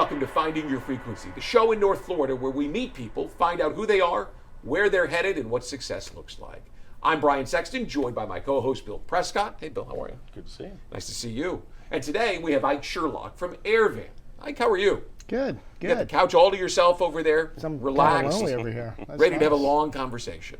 welcome to Finding Your Frequency, the show in North Florida where we meet people, find out who they are, where they're headed, and what success looks like. I'm Brian Sexton, joined by my co-host Bill Prescott. Hey Bill, how are you? Good to see you. Nice to see you. And today we have Ike Sherlock from Airvan. Ike, how are you? Good. You got the couch all to yourself over there, I'm relaxed, lonely over here. ready to have a long conversation.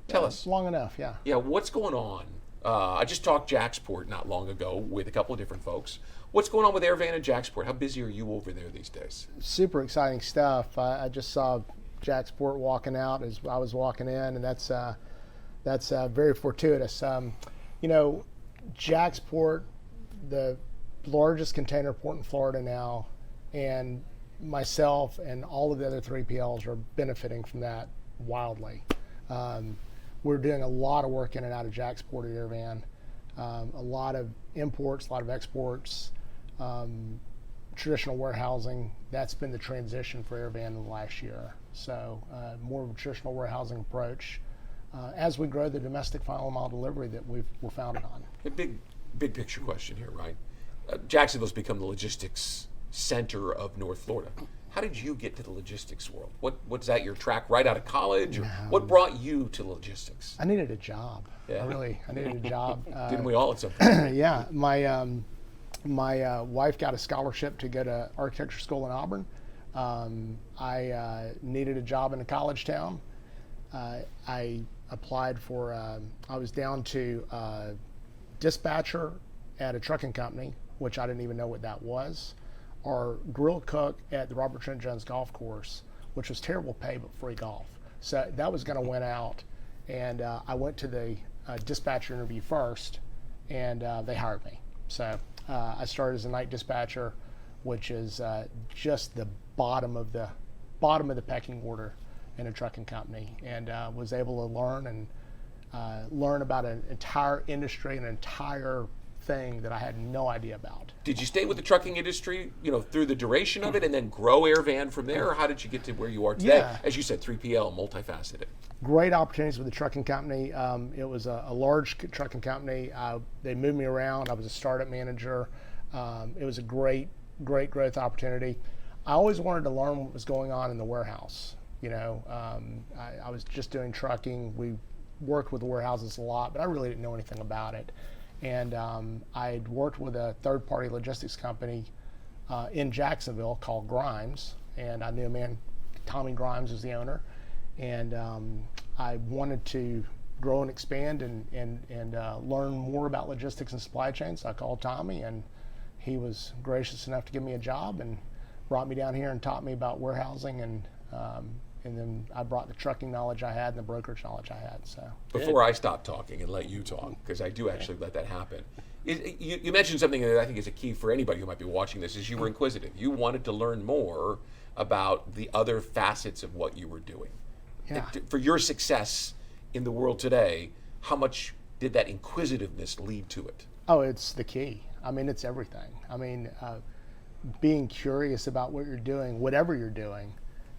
Tell us. Long enough, yeah. Yeah, what's going on? I just talked Jacksport not long ago with a couple of different folks. What's going on with Airvan and Jacksport? How busy are you over there these days? Super exciting stuff. I just saw Jacksport walking out as I was walking in, and that's very fortuitous. Jacksport, the largest container port in Florida now, and myself and all of the other 3PLs are benefiting from that wildly. We're doing a lot of work in and out of Jacksport at Airvan, a lot of imports, a lot of exports, traditional warehousing. That's been the transition for Airvan in the last year. So more of a traditional warehousing approach as we grow the domestic final mile delivery that we're founded on. A big picture question here, right? Jacksonville's become the logistics center of North Florida. How did you get to the logistics world? What's that, your track right out of college? Or what brought you to logistics? I needed a job. Yeah. I needed a job. Didn't we all at some point? Yeah. My wife got a scholarship to go to architecture school in Auburn. I needed a job in a college town. I applied for, I was down to dispatcher at a trucking company, which I didn't even know what that was, or grill cook at the Robert Trent Jones golf course, which was terrible pay but free golf. So that was going to win out. And I went to the dispatcher interview first, and they hired me. So I started as a night dispatcher, which is just the bottom of the pecking order in a trucking company, and was able to learn about an entire industry, an entire thing that I had no idea about. Did you stay with the trucking industry, through the duration of it, and then grow Airvan from there, or how did you get to where you are today? Yeah. As you said, 3PL, multifaceted. Great opportunities with the trucking company. It was a large trucking company. They moved me around. I was a startup manager. It was a great growth opportunity. I always wanted to learn what was going on in the warehouse. I was just doing trucking. We worked with the warehouses a lot, but I really didn't know anything about it. And I'd worked with a third-party logistics company in Jacksonville called Grimes, and I knew a man, Tommy Grimes was the owner, and I wanted to grow and expand and learn more about logistics and supply chain. So I called Tommy, and he was gracious enough to give me a job and brought me down here and taught me about warehousing, and then I brought the trucking knowledge I had and the brokerage knowledge I had. So before I stop talking and let you talk, because I do actually let that happen, you mentioned something that I think is a key for anybody who might be watching this, is you were inquisitive. You wanted to learn more about the other facets of what you were doing. Yeah. For your success in the world today, how much did that inquisitiveness lead to it? Oh, it's the key. I mean, it's everything. I mean, being curious about what you're doing, whatever you're doing,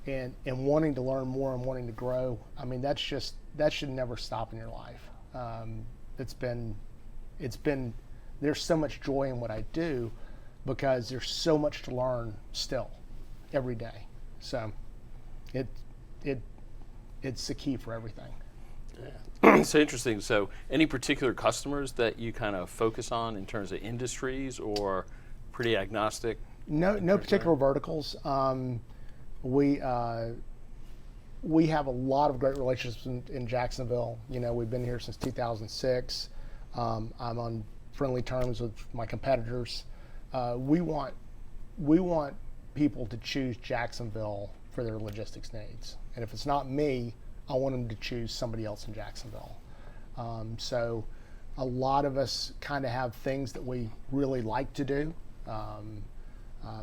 and wanting to learn more and wanting to grow. I mean, that should never stop in your life. It's been, there's so much joy in what I do because there's so much to learn still every day. So it's the key for everything. Yeah. So interesting. So any particular customers that you kind of focus on in terms of industries, or pretty agnostic? No particular verticals. We have a lot of great relationships in Jacksonville. We've been here since 2006. I'm on friendly terms with my competitors. We want people to choose Jacksonville for their logistics needs. And if it's not me, I want them to choose somebody else in Jacksonville. So a lot of us kind of have things that we really like to do.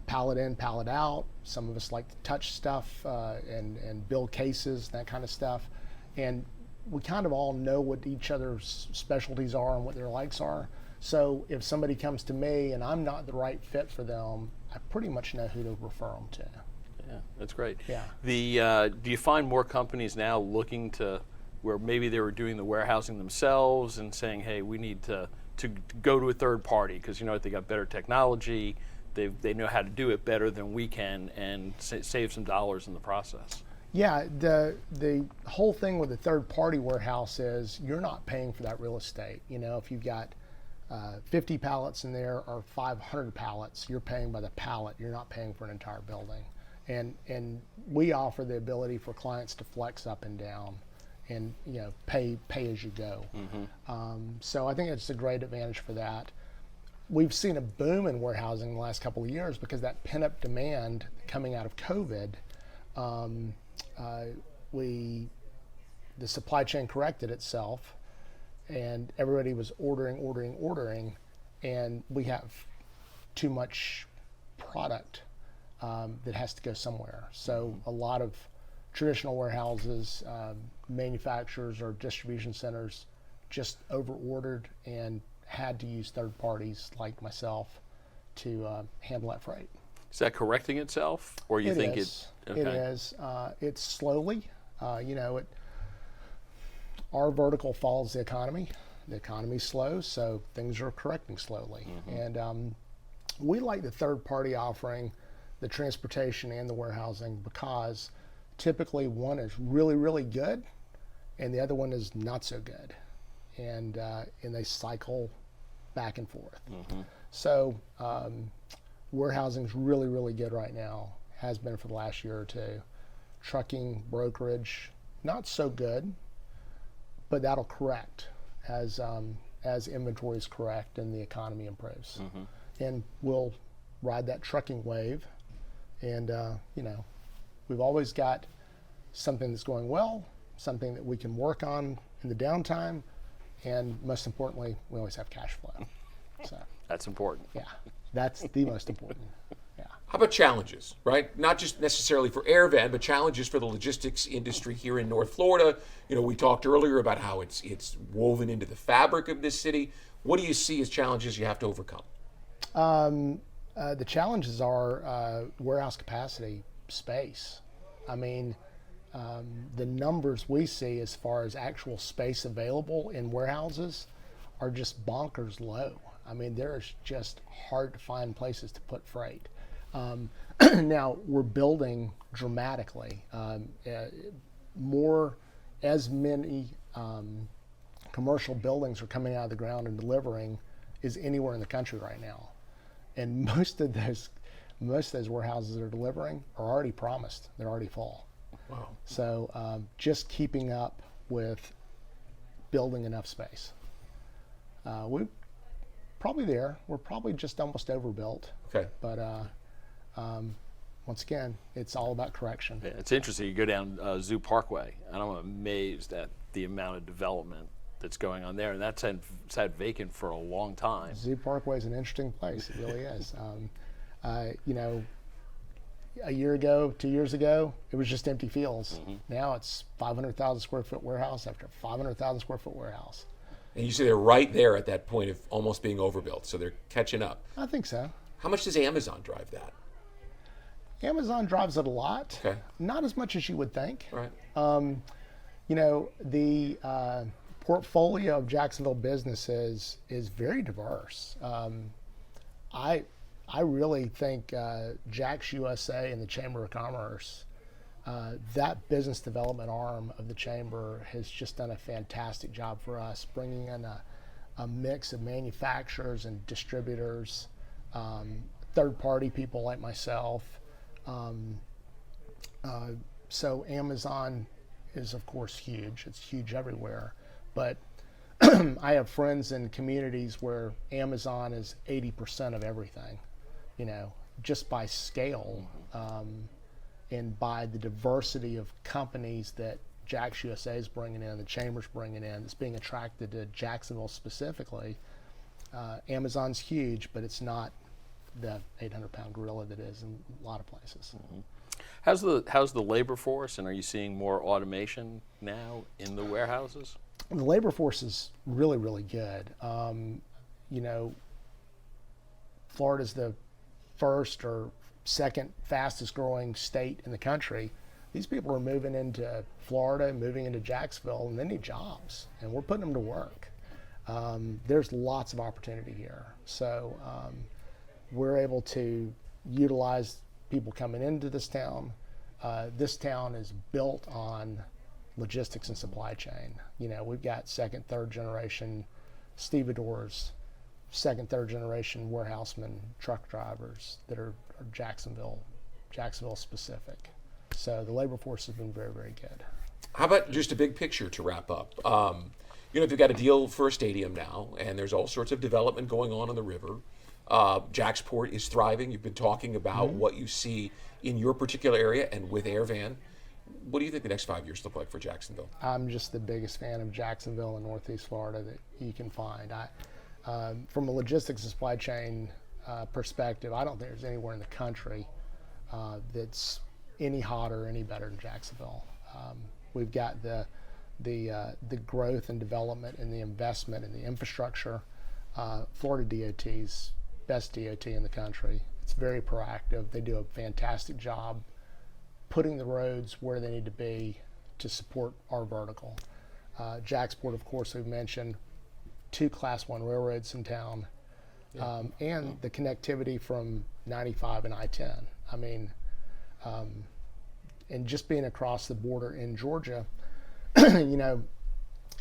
Pallet in, pallet out. Some of us like to touch stuff and build cases, that kind of stuff. And we kind of all know what each other's specialties are and what their likes are. So if somebody comes to me and I'm not the right fit for them, I pretty much know who to refer them to. Yeah, that's great. Yeah. Do you find more companies now looking to where maybe they were doing the warehousing themselves and saying, hey, we need to go to a third party because they got better technology, they know how to do it better than we can and save some dollars in the process. Yeah, the whole thing with the third-party warehouse is you're not paying for that real estate. You know, if you've got 50 pallets in there or 500 pallets, you're paying by the pallet. You're not paying for an entire building. And we offer the ability for clients to flex up and down, and pay as you go. So I think it's a great advantage for that. We've seen a boom in warehousing in the last couple of years because that pent-up demand coming out of COVID. The supply chain corrected itself, and everybody was ordering, and we have too much product that has to go somewhere. So a lot of traditional warehouses, manufacturers or distribution centers just over-ordered and had to use third parties like myself to handle that freight. Is that correcting itself, or you think is. Okay. It is. It's slowly. Our vertical follows the economy. The economy's slow, so things are correcting slowly. And we like the third-party offering, the transportation and the warehousing, because typically one is really, really good, and the other one is not so good, and they cycle back and forth. So warehousing is really, really good right now. Has been for the last year or two. Trucking, brokerage, not so good, but that'll correct as inventories correct and the economy improves. And we'll ride that trucking wave. And we've always got something that's going well, something that we can work on in the downtime, and most importantly, we always have cash flow. So That's important. yeah, that's the most important. Yeah. How about challenges, right? Not just necessarily for AirVan, but challenges for the logistics industry here in North Florida. We talked earlier about how it's woven into the fabric of this city. What do you see as challenges you have to overcome? The challenges are warehouse capacity, space. I mean, the numbers we see as far as actual space available in warehouses are just bonkers low. I mean, there's just hard to find places to put freight. Now we're building dramatically. As many commercial buildings are coming out of the ground and delivering as anywhere in the country right now. And most of those warehouses that are delivering are already promised. They're already full. Wow. So just keeping up with building enough space. We're probably there. We're probably just almost overbuilt. Okay. But once again, it's all about correction. Yeah, it's interesting. You go down Zoo Parkway, and I'm amazed at the amount of development that's going on there, and that's sat vacant for a long time. Zoo Parkway is an interesting place. It really is. A year ago, 2 years ago, it was just empty fields. Now it's 500,000 square foot warehouse after 500,000 square foot warehouse. And you say they're right there at that point of almost being overbuilt, so they're catching up. I think so. How much does Amazon drive that? Amazon drives it a lot. Okay. Not as much as you would think. Right. The portfolio of Jacksonville businesses is very diverse. I really think Jax USA and the Chamber of Commerce, that business development arm of the Chamber has just done a fantastic job for us, bringing in a mix of manufacturers and distributors, third-party people like myself. So Amazon is, of course, huge. It's huge everywhere. But I have friends in communities where Amazon is 80% of everything, just by scale and by the diversity of companies that Jax USA is bringing in, the Chamber's bringing in, that's being attracted to Jacksonville specifically. Amazon's huge, but it's not the 800-pound gorilla that is in a lot of places. How's the labor force, and are you seeing more automation now in the warehouses? The labor force is really, really good. Florida's the first or second fastest growing state in the country. These people are moving into Florida, moving into Jacksonville, and they need jobs, and we're putting them to work. There's lots of opportunity here. So we're able to utilize people coming into this town. This town is built on logistics and supply chain. You know, we've got second, third generation stevedores, second, third generation warehousemen, truck drivers that are Jacksonville specific. So the labor force has been very, very good. How about just a big picture to wrap up? You know, if you've got a deal for a stadium now, and there's all sorts of development going on the river, Jacksport is thriving. You've been talking about what you see in your particular area and with Airvan. What do you think the next 5 years look like for Jacksonville? I'm just the biggest fan of Jacksonville and Northeast Florida that you can find. From a logistics and supply chain perspective, I don't think there's anywhere in the country that's any hotter, any better than Jacksonville. We've got the growth and development and the investment in the infrastructure. Florida DOT's best DOT in the country. It's very proactive. They do a fantastic job putting the roads where they need to be to support our vertical. Jacksport, of course, we've mentioned 2 Class 1 railroads in town, and the connectivity from 95 and I-10. I mean, and just being across the border in Georgia, you know,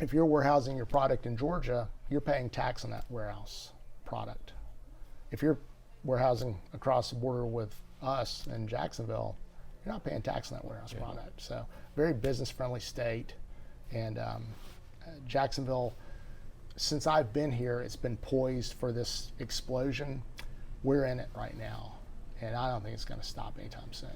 if you're warehousing your product in Georgia, you're paying tax on that warehouse product. If you're warehousing across the border with us in Jacksonville, you're not paying tax on that warehouse product. So very business-friendly state. And Jacksonville, since I've been here, it's been poised for this explosion. We're in it right now, and I don't think it's going to stop anytime soon.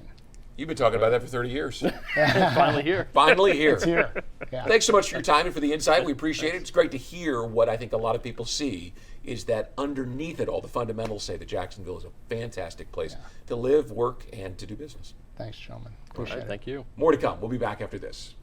You've been talking about that for 30 years. Finally here. Finally here. It's here. Yeah. Thanks so much for your time and for the insight. We appreciate it. It's great to hear what I think a lot of people see is that underneath it all, the fundamentals say that Jacksonville is a fantastic place to live, work, and to do business. Thanks, gentlemen. Appreciate it. Thank you. More to come. We'll be back after this.